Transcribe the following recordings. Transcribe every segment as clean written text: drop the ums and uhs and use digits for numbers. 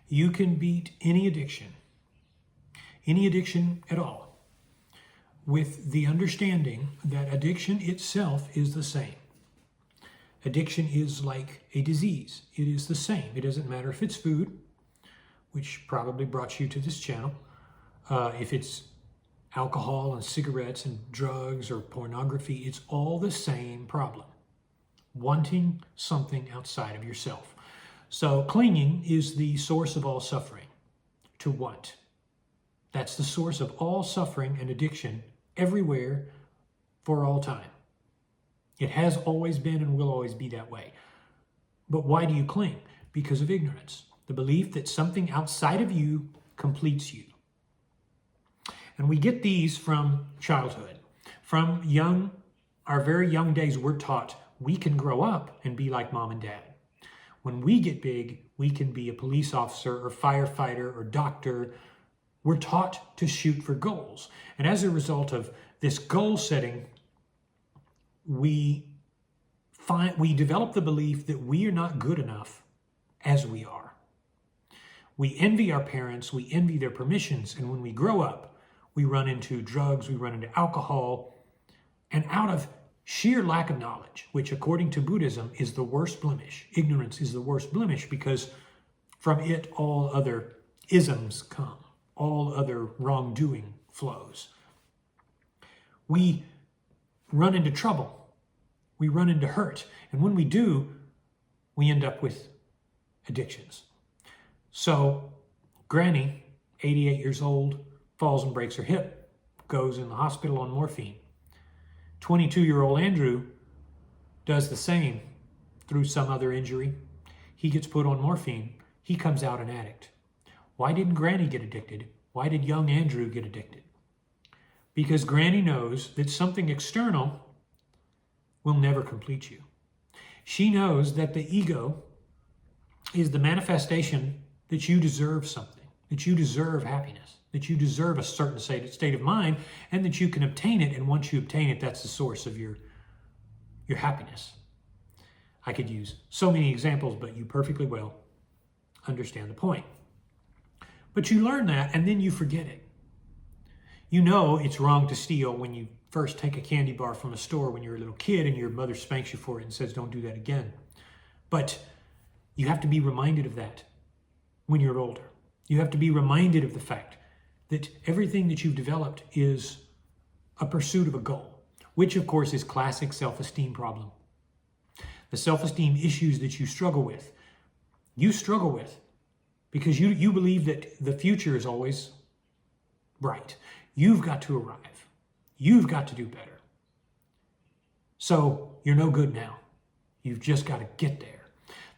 You can beat any addiction at all, with the understanding that addiction itself is the same. Addiction is like a disease. It is the same. It doesn't matter if it's food, which probably brought you to this channel, if it's alcohol and cigarettes and drugs or pornography, it's all the same problem. Wanting something outside of yourself. So clinging is the source of all suffering, to want. That's the source of all suffering and addiction everywhere for all time. It has always been and will always be that way. But why do you cling? Because of ignorance. The belief that something outside of you completes you. And we get these from childhood. From our very young days, we're taught we can grow up and be like mom and dad. When we get big, we can be a police officer or firefighter or doctor. We're taught to shoot for goals. And as a result of this goal setting, we develop the belief that we are not good enough as we are. We envy our parents, we envy their permissions, and when we grow up, we run into drugs, we run into alcohol, and out of sheer lack of knowledge, which according to Buddhism is the worst blemish. Ignorance is the worst blemish because from it all other isms come, all other wrongdoing flows. We run into trouble, we run into hurt, and when we do, we end up with addictions. So Granny, 88 years old, falls and breaks her hip, goes in the hospital on morphine. 22-year-old Andrew does the same through some other injury. He gets put on morphine. He comes out an addict. Why didn't Granny get addicted? Why did young Andrew get addicted? Because Granny knows that something external will never complete you. She knows that the ego is the manifestation that you deserve something, that you deserve happiness, that you deserve a certain state of mind, and that you can obtain it. And once you obtain it, that's the source of your happiness. I could use so many examples, but you perfectly well understand the point. But you learn that, and then you forget it. You know it's wrong to steal when you first take a candy bar from a store when you're a little kid and your mother spanks you for it and says, don't do that again. But you have to be reminded of that when you're older. You have to be reminded of the fact that everything that you've developed is a pursuit of a goal, which of course is classic self-esteem problem. The self-esteem issues that you struggle with because you believe that the future is always bright. You've got to arrive. You've got to do better. So you're no good now. You've just got to get there.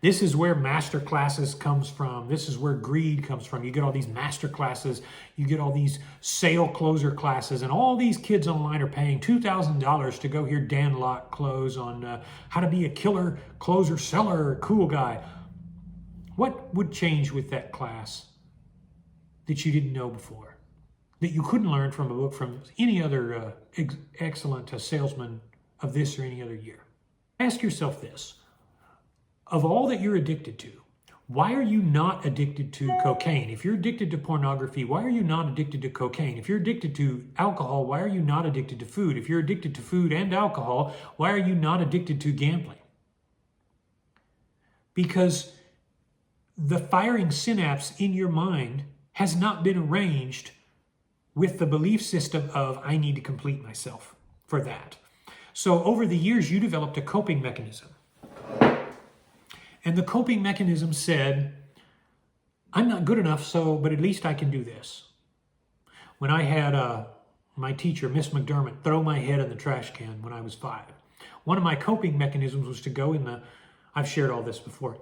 This is where master classes comes from. This is where greed comes from. You get all these master classes. You get all these sale closer classes. And all these kids online are paying $2,000 to go hear Dan Locke close on how to be a killer closer seller, cool guy. What would change with that class that you didn't know before? That you couldn't learn from a book from any other excellent salesman of this or any other year? Ask yourself this. Of all that you're addicted to, why are you not addicted to cocaine? If you're addicted to pornography, why are you not addicted to cocaine? If you're addicted to alcohol, why are you not addicted to food? If you're addicted to food and alcohol, why are you not addicted to gambling? Because the firing synapse in your mind has not been arranged with the belief system of, I need to complete myself for that. So over the years, you developed a coping mechanism. And the coping mechanism said, I'm not good enough, but at least I can do this. When I had my teacher, Miss McDermott, throw my head in the trash can when I was 5, one of my coping mechanisms was to go in I've shared all this before,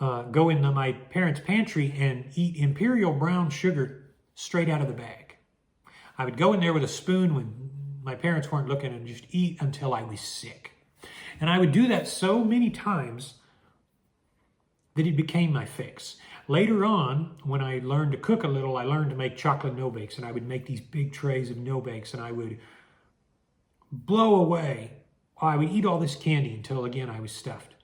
go into my parents' pantry and eat Imperial brown sugar straight out of the bag. I would go in there with a spoon when my parents weren't looking and just eat until I was sick. And I would do that so many times that it became my fix. Later on, when I learned to cook a little, I learned to make chocolate no-bakes, and I would make these big trays of no-bakes, and I would blow away. I would eat all this candy until, again, I was stuffed.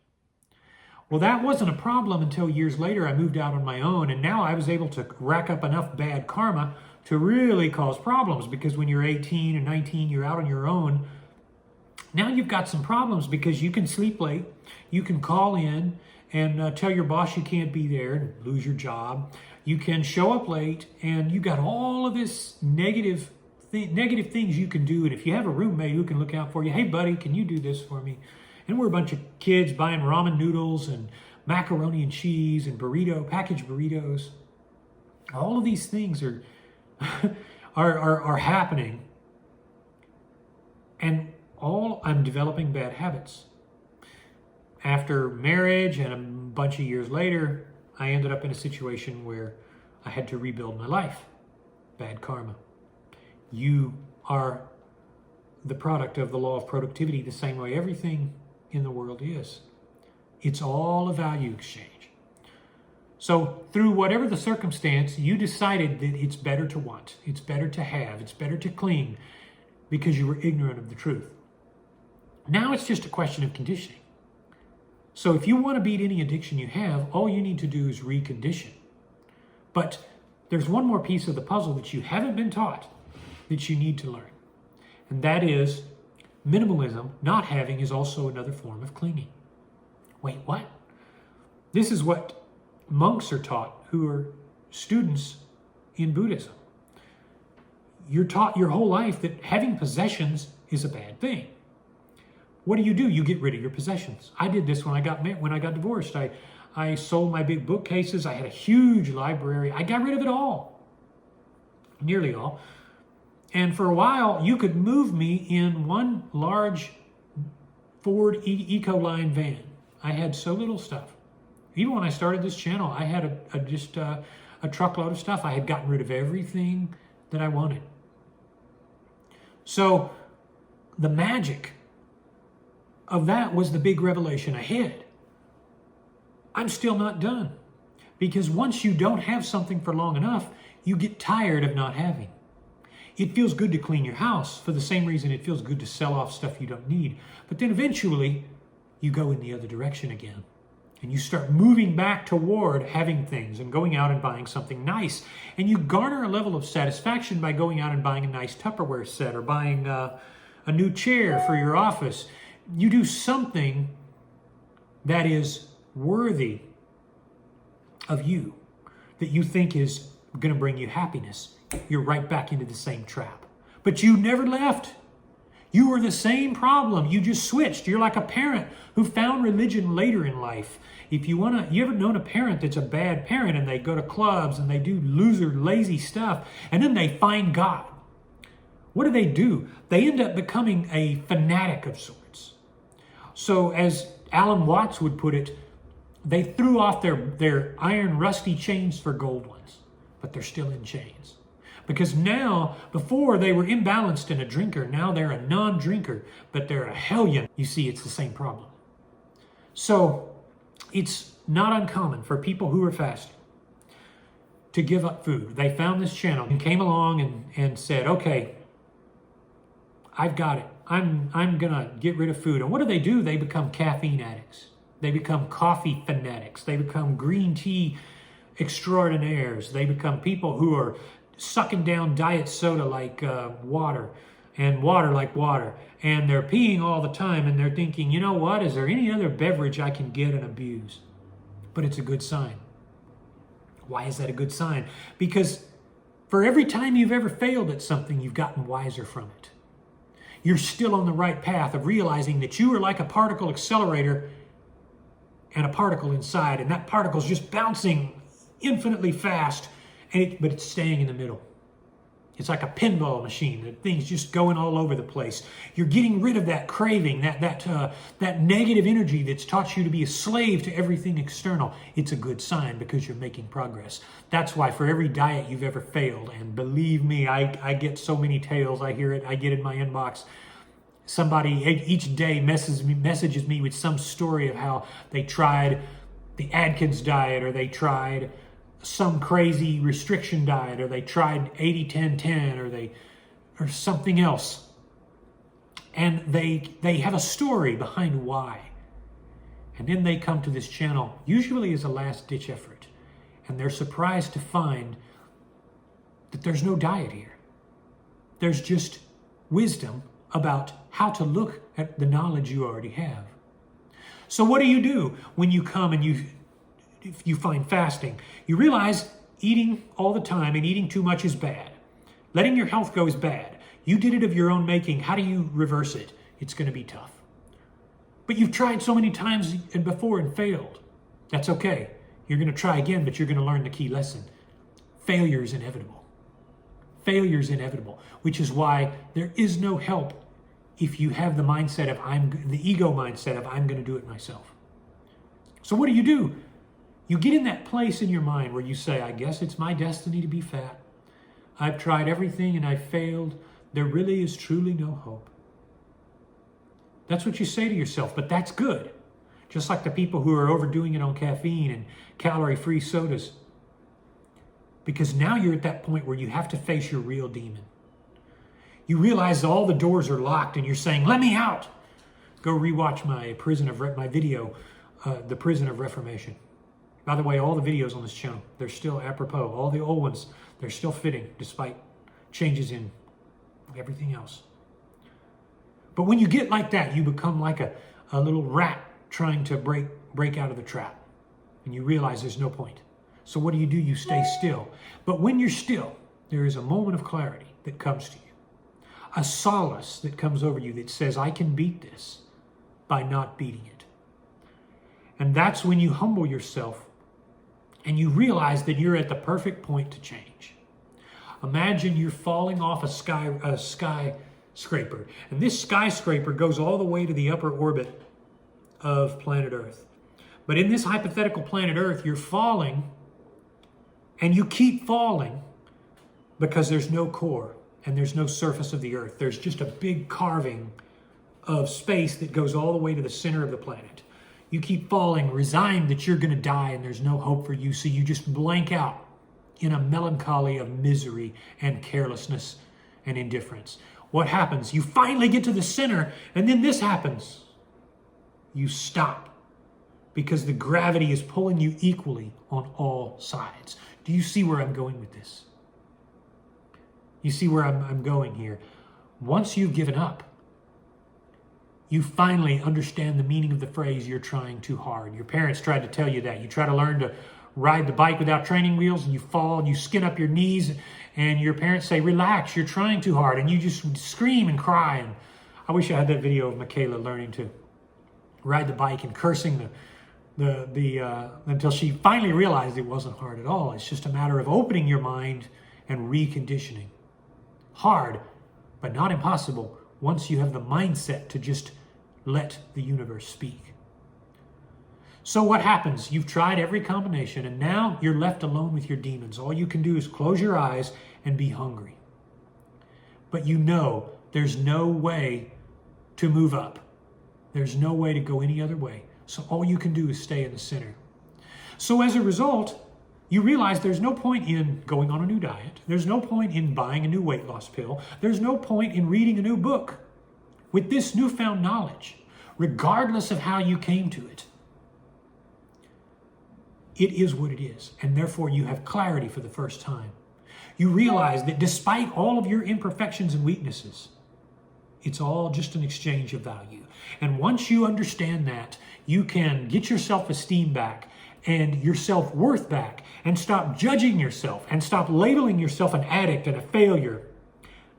Well, that wasn't a problem until years later I moved out on my own, and now I was able to rack up enough bad karma to really cause problems, because when you're 18 and 19, you're out on your own. Now you've got some problems because you can sleep late, you can call in and tell your boss you can't be there and lose your job. You can show up late, and you got all of this negative things you can do. And if you have a roommate who can look out for you, hey buddy, can you do this for me? And we're a bunch of kids buying ramen noodles and macaroni and cheese and packaged burritos. All of these things are are happening, and I'm developing bad habits. After marriage and a bunch of years later, I ended up in a situation where I had to rebuild my life. Bad karma. You are the product of the law of productivity the same way everything in the world is. It's all a value exchange. So through whatever the circumstance, you decided that it's better to want, it's better to have, it's better to cling, because you were ignorant of the truth. Now it's just a question of conditioning. So if you want to beat any addiction you have, all you need to do is recondition. But there's one more piece of the puzzle that you haven't been taught that you need to learn. And that is minimalism. Not having is also another form of clinging. Wait, what? This is what monks are taught who are students in Buddhism. You're taught your whole life that having possessions is a bad thing. What do? You get rid of your possessions. I did this when I got divorced. I sold my big bookcases. I had a huge library. I got rid of it all. Nearly all. And for a while, you could move me in one large Ford Ecoline van. I had so little stuff. Even when I started this channel, I had just a truckload of stuff. I had gotten rid of everything that I wanted. So the magic of that was the big revelation ahead. I'm still not done. Because once you don't have something for long enough, you get tired of not having. It feels good to clean your house for the same reason it feels good to sell off stuff you don't need. But then eventually, you go in the other direction again. And you start moving back toward having things and going out and buying something nice. And you garner a level of satisfaction by going out and buying a nice Tupperware set or buying a new chair for your office. You do something that is worthy of you, that you think is going to bring you happiness. You're right back into the same trap. But you never left. You were the same problem. You just switched. You're like a parent who found religion later in life. You ever known a parent that's a bad parent and they go to clubs and they do loser, lazy stuff, and then they find God? What do? They end up becoming a fanatic of sorts. So as Alan Watts would put it, they threw off their iron rusty chains for gold ones, but they're still in chains. Because now, before they were imbalanced and a drinker, now they're a non-drinker, but they're a hellion. You see, it's the same problem. So it's not uncommon for people who are fasting to give up food. They found this channel and came along and said, okay, I've got it. I'm going to get rid of food. And what do? They become caffeine addicts. They become coffee fanatics. They become green tea extraordinaires. They become people who are sucking down diet soda like water, and water like water. And they're peeing all the time, and they're thinking, you know what? Is there any other beverage I can get and abuse? But it's a good sign. Why is that a good sign? Because for every time you've ever failed at something, you've gotten wiser from it. You're still on the right path of realizing that you are like a particle accelerator and a particle inside, and that particle's just bouncing infinitely fast, but it's staying in the middle. It's like a pinball machine. The thing's just going all over the place. You're getting rid of that craving, that negative energy that's taught you to be a slave to everything external. It's a good sign because you're making progress. That's why for every diet you've ever failed, and believe me, I get so many tales. I hear it. I get in my inbox. Somebody each day messages me with some story of how they tried the Atkins diet, or they tried some crazy restriction diet, or they tried 80-10-10, or something else. And they have a story behind why. And then they come to this channel, usually as a last-ditch effort. And they're surprised to find that there's no diet here. There's just wisdom about how to look at the knowledge you already have. So what do when you come and you find fasting? You realize eating all the time and eating too much is bad. Letting your health go is bad. You did it of your own making. How do you reverse it? It's going to be tough. But you've tried so many times before and failed. That's okay. You're going to try again, but you're going to learn the key lesson. Failure is inevitable. Failure is inevitable, which is why there is no help if you have the mindset of the ego mindset of I'm going to do it myself. So what do? You get in that place in your mind where you say, I guess it's my destiny to be fat. I've tried everything and I've failed. There really is truly no hope. That's what you say to yourself, but that's good. Just like the people who are overdoing it on caffeine and calorie-free sodas. Because now you're at that point where you have to face your real demon. You realize all the doors are locked and you're saying, let me out. Go rewatch my video, The Prison of Reformation. By the way, all the videos on this channel, they're still apropos. All the old ones, they're still fitting despite changes in everything else. But when you get like that, you become like a little rat trying to break out of the trap. And you realize there's no point. So what do? You stay still. But when you're still, there is a moment of clarity that comes to you. A solace that comes over you that says, I can beat this by not beating it. And that's when you humble yourself and you realize that you're at the perfect point to change. Imagine you're falling off a skyscraper. And this skyscraper goes all the way to the upper orbit of planet Earth. But in this hypothetical planet Earth, you're falling and you keep falling because there's no core and there's no surface of the Earth. There's just a big carving of space that goes all the way to the center of the planet. You keep falling, resigned that you're going to die and there's no hope for you, so you just blank out in a melancholy of misery and carelessness and indifference. What happens? You finally get to the center, and then this happens. You stop because the gravity is pulling you equally on all sides. Do you see where I'm going with this? You see where I'm going here? Once you've given up, you finally understand the meaning of the phrase, you're trying too hard. Your parents tried to tell you that. You try to learn to ride the bike without training wheels and you fall and you skin up your knees and your parents say, relax, you're trying too hard. And you just scream and cry. And I wish I had that video of Michaela learning to ride the bike and cursing until she finally realized it wasn't hard at all. It's just a matter of opening your mind and reconditioning. Hard, but not impossible once you have the mindset to just let the universe speak. So what happens? You've tried every combination and now you're left alone with your demons. All you can do is close your eyes and be hungry. But you know there's no way to move up. There's no way to go any other way. So all you can do is stay in the center. So as a result, you realize there's no point in going on a new diet. There's no point in buying a new weight loss pill. There's no point in reading a new book. With this newfound knowledge, regardless of how you came to it, it is what it is. And therefore you have clarity for the first time. You realize that despite all of your imperfections and weaknesses, it's all just an exchange of value. And once you understand that, you can get your self-esteem back and your self-worth back and stop judging yourself and stop labeling yourself an addict and a failure.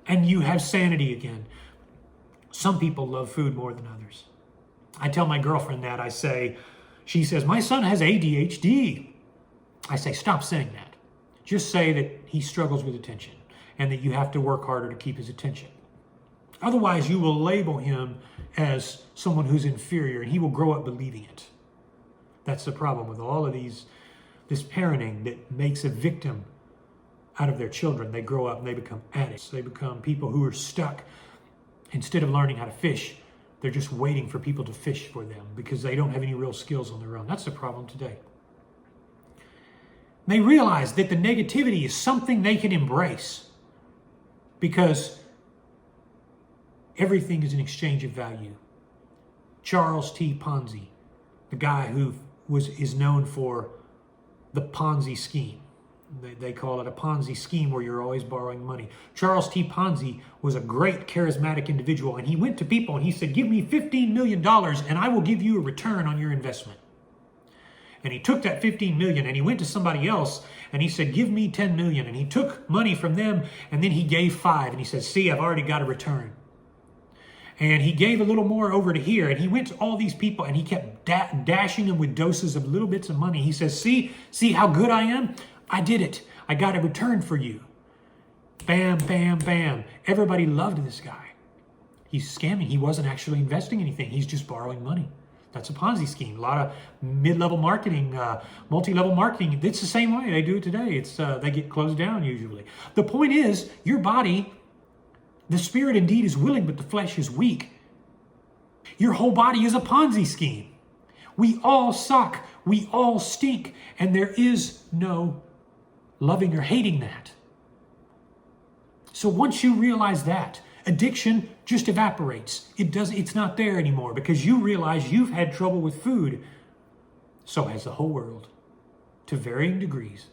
And you have sanity again. Some people love food more than others. I tell my girlfriend that. She says, my son has ADHD. I say, stop saying that. Just say that he struggles with attention and that you have to work harder to keep his attention. Otherwise, you will label him as someone who's inferior and he will grow up believing it. That's the problem with all of this parenting that makes a victim out of their children. They grow up and they become addicts. They become people who are stuck. Instead of learning how to fish, they're just waiting for people to fish for them because they don't have any real skills on their own. That's the problem today. They realize that the negativity is something they can embrace because everything is an exchange of value. Charles T. Ponzi the guy who is known for the Ponzi scheme. They call it a Ponzi scheme where you're always borrowing money. Charles T. Ponzi was a great charismatic individual, and he went to people and he said, give me $15 million and I will give you a return on your investment. And he took that 15 million and he went to somebody else and he said, give me 10 million. And he took money from them and then he gave 5. And he said, see, I've already got a return. And he gave a little more over to here. And he went to all these people and he kept dashing them with doses of little bits of money. He says, see how good I am? I did it. I got a return for you. Bam, bam, bam. Everybody loved this guy. He's scamming. He wasn't actually investing anything. He's just borrowing money. That's a Ponzi scheme. A lot of mid-level marketing, multi-level marketing. It's the same way they do it today. They get closed down usually. The point is, your body, the spirit indeed is willing, but the flesh is weak. Your whole body is a Ponzi scheme. We all suck. We all stink. And there is no loving or hating that. So once you realize that, addiction just evaporates. It's not there anymore because you realize you've had trouble with food. So has the whole world, to varying degrees.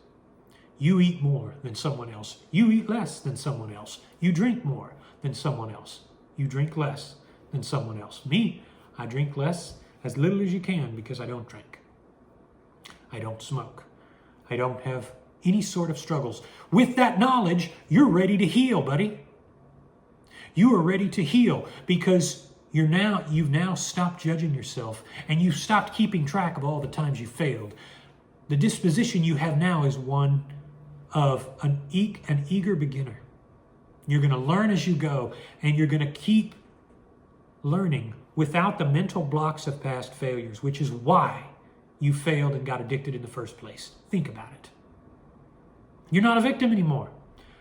You eat more than someone else. You eat less than someone else. You drink more than someone else. You drink less than someone else. Me, I drink less, as little as you can, because I don't drink. I don't smoke. I don't have any sort of struggles. With that knowledge, you're ready to heal, buddy. You are ready to heal because you've now stopped judging yourself and you've stopped keeping track of all the times you failed. The disposition you have now is one of an eager beginner. You're going to learn as you go, and you're going to keep learning without the mental blocks of past failures, which is why you failed and got addicted in the first place. Think about it. You're not a victim anymore.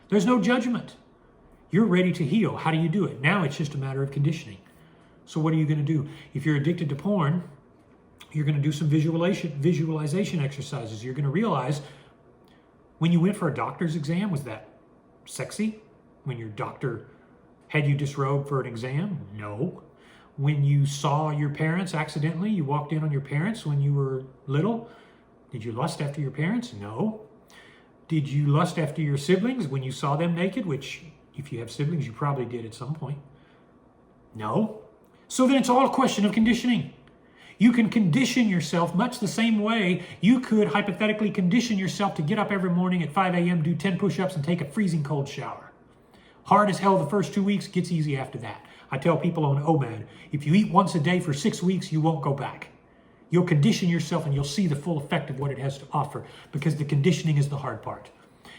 There's no judgment. You're ready to heal. How do you do it? Now it's just a matter of conditioning. So what are you going to do? If you're addicted to porn, you're going to do some visualization exercises. You're going to realize when you went for a doctor's exam, was that sexy? When your doctor had you disrobe for an exam? No. When you saw your parents accidentally, you walked in on your parents when you were little, did you lust after your parents? No. Did you lust after your siblings when you saw them naked? Which, if you have siblings, you probably did at some point. No. So then it's all a question of conditioning. You can condition yourself much the same way you could hypothetically condition yourself to get up every morning at 5 a.m., do 10 push-ups, and take a freezing cold shower. Hard as hell the first 2 weeks, gets easy after that. I tell people on OMAD, if you eat once a day for 6 weeks, you won't go back. You'll condition yourself and you'll see the full effect of what it has to offer because the conditioning is the hard part.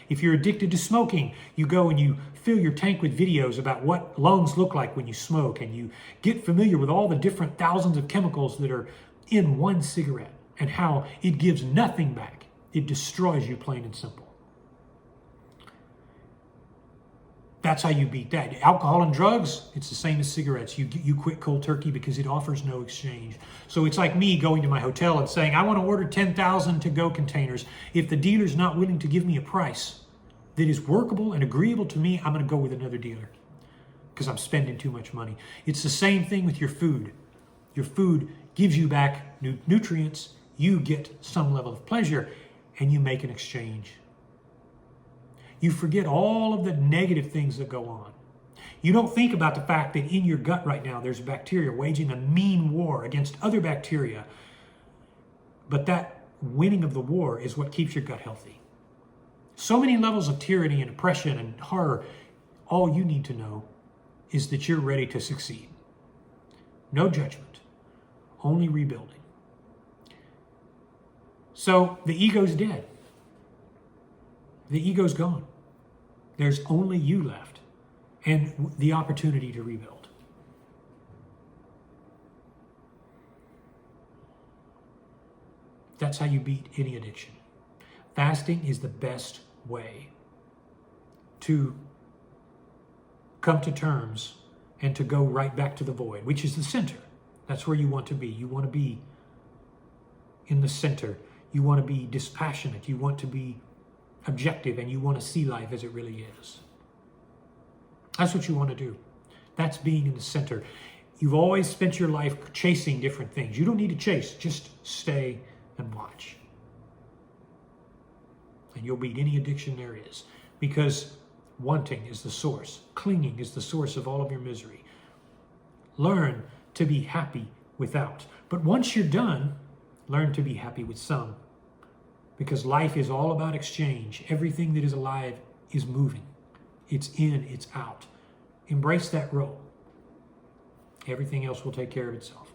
If you're addicted to smoking, you go and you fill your tank with videos about what lungs look like when you smoke, and you get familiar with all the different thousands of chemicals that are in one cigarette and how it gives nothing back. It destroys you, plain and simple. That's how you beat that. Alcohol and drugs, it's the same as cigarettes. You quit cold turkey because it offers no exchange. So it's like me going to my hotel and saying, I want to order 10,000 to-go containers. If the dealer's not willing to give me a price that is workable and agreeable to me, I'm going to go with another dealer because I'm spending too much money. It's the same thing with your food. Your food gives you back nutrients. You get some level of pleasure and you make an exchange. You forget all of the negative things that go on. You don't think about the fact that in your gut right now there's bacteria waging a mean war against other bacteria. But that winning of the war is what keeps your gut healthy. So many levels of tyranny and oppression and horror. All you need to know is that you're ready to succeed. No judgment, only rebuilding. So the ego's dead. The ego's gone. There's only you left and the opportunity to rebuild. That's how you beat any addiction. Fasting is the best way to come to terms and to go right back to the void, which is the center. That's where you want to be. You want to be in the center. You want to be dispassionate. You want to be objective, and you want to see life as it really is. That's what you want to do. That's being in the center. You've always spent your life chasing different things. You don't need to chase. Just stay and watch. And you'll beat any addiction there is. Because wanting is the source. Clinging is the source of all of your misery. Learn to be happy without. But once you're done, learn to be happy with some. Because life is all about exchange. Everything that is alive is moving. It's in, it's out. Embrace that role. Everything else will take care of itself.